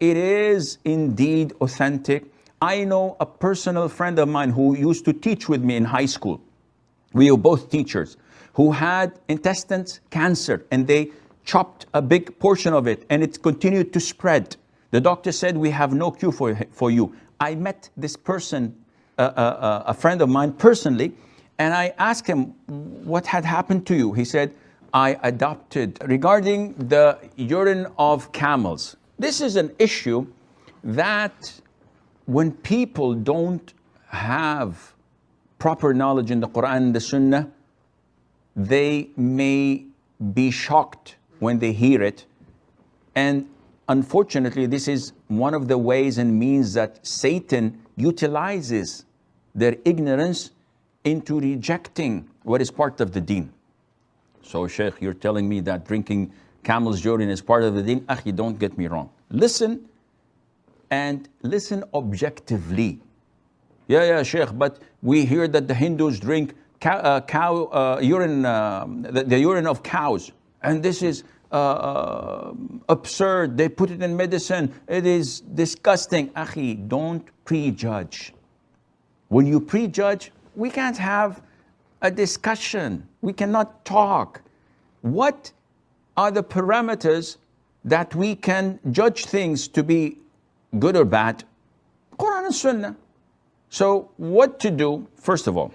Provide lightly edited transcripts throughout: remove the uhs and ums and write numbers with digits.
it is indeed authentic. I know a personal friend of mine who used to teach with me in high school. We were both teachers, who had intestines cancer, and they chopped a big portion of it, and it continued to spread. The doctor said, we have no cure for you. I met this person, a friend of mine personally, and I asked him, what had happened to you? He said, I adopted. Regarding the urine of camels, this is an issue that when people don't have proper knowledge in the Quran and the Sunnah, they may be shocked when they hear it. And unfortunately, this is one of the ways and means that Satan utilizes their ignorance into rejecting what is part of the deen. So, Sheikh, you're telling me that drinking camel's urine is part of the deen? Akhi, don't get me wrong. Listen, and listen objectively. Yeah, Sheikh, but we hear that the Hindus drink urine, the urine of cows, and this is absurd. They put it in medicine. It is disgusting. Akhi, don't prejudge. When you prejudge, we can't have a discussion. We cannot talk. What are the parameters that we can judge things to be good or bad? Quran and Sunnah. So what to do? First of all,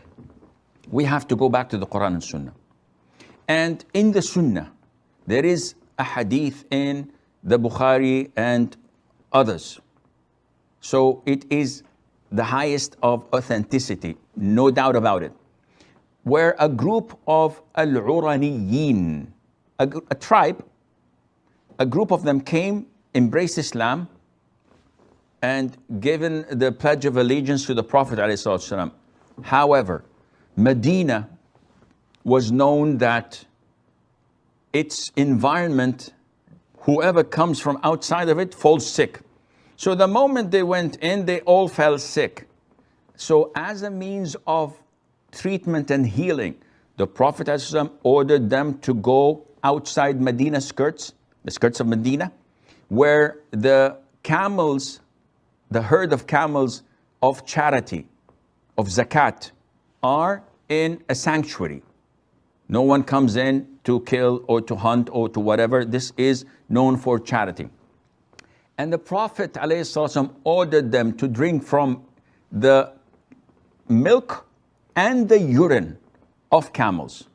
we have to go back to the Quran and Sunnah. And in the Sunnah, there is a hadith in the Bukhari and others. So it is the highest of authenticity, no doubt about it, where a group of Al-Uraniyin, a tribe, a group of them came, embraced Islam, and given the pledge of allegiance to the Prophet ﷺ. However, Medina was known that its environment, whoever comes from outside of it falls sick. So the moment they went in, they all fell sick. So as a means of treatment and healing, the Prophet ﷺ ordered them to go outside Medina skirts, the skirts of Medina, where the camels, the herd of camels of charity, of zakat, are in a sanctuary. No one comes in to kill or to hunt or to whatever. This is known for charity. And the Prophet ﷺ ordered them to drink from the milk and the urine of camels.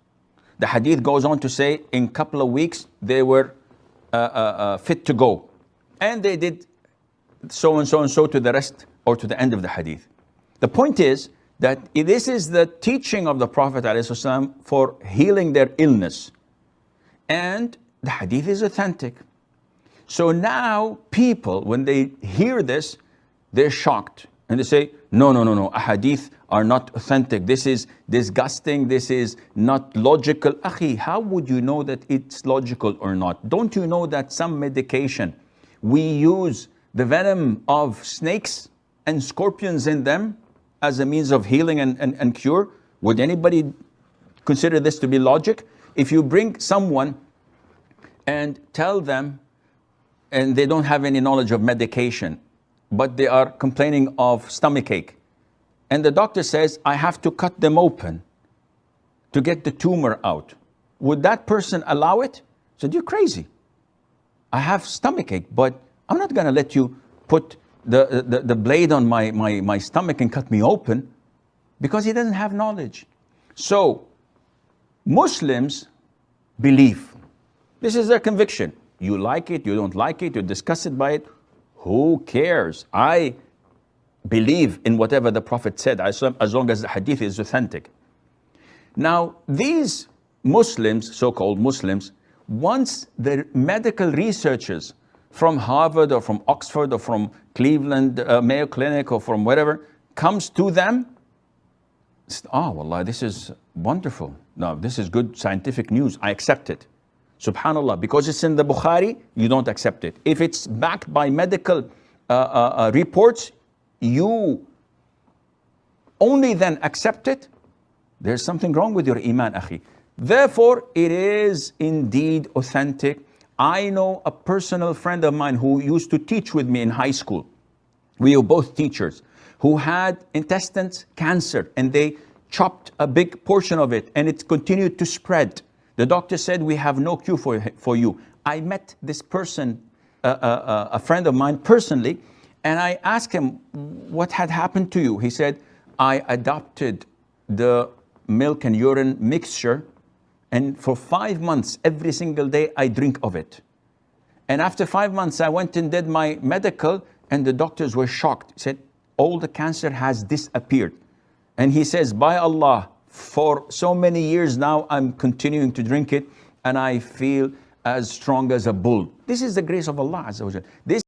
The hadith goes on to say, in a couple of weeks, they were fit to go. And they did so and so and so to the rest, or to the end of the hadith. The point is that this is the teaching of the Prophet ﷺ for healing their illness. And the hadith is authentic. So now people, when they hear this, they're shocked. And they say, no, hadith are not authentic. This is disgusting. This is not logical. Akhi, how would you know that it's logical or not? Don't you know that some medication, we use the venom of snakes and scorpions in them as a means of healing and cure? Would anybody consider this to be logic? If you bring someone and tell them, and they don't have any knowledge of medication, but they are complaining of stomachache, and the doctor says, I have to cut them open to get the tumor out, would that person allow it? He said, you're crazy. I have stomachache, but I'm not going to let you put the blade on my stomach and cut me open, because he doesn't have knowledge. So Muslims believe. This is their conviction. You like it, you don't like it, you're disgusted by it. Who cares? I believe in whatever the Prophet said, as long as the hadith is authentic. Now, these Muslims, so-called Muslims, once the medical researchers from Harvard or from Oxford or from Cleveland, Mayo Clinic or from wherever, comes to them, oh, wallah, this is wonderful. No, this is good scientific news. I accept it. Subhanallah, because it's in the Bukhari, you don't accept it. If it's backed by medical reports, you only then accept it. There's something wrong with your iman, akhi. Therefore, it is indeed authentic. I know a personal friend of mine who used to teach with me in high school. We were both teachers, who had intestines cancer, and they chopped a big portion of it, and it continued to spread. The doctor said, we have no cure for you. I met this person, a friend of mine personally, and I asked him, what had happened to you? He said, I adopted the milk and urine mixture, and for 5 months, every single day, I drink of it. And after 5 months, I went and did my medical, and the doctors were shocked. He said, all the cancer has disappeared. And he says, by Allah, for so many years now, I'm continuing to drink it, and I feel as strong as a bull. This is the grace of Allah Azza wa Jal. This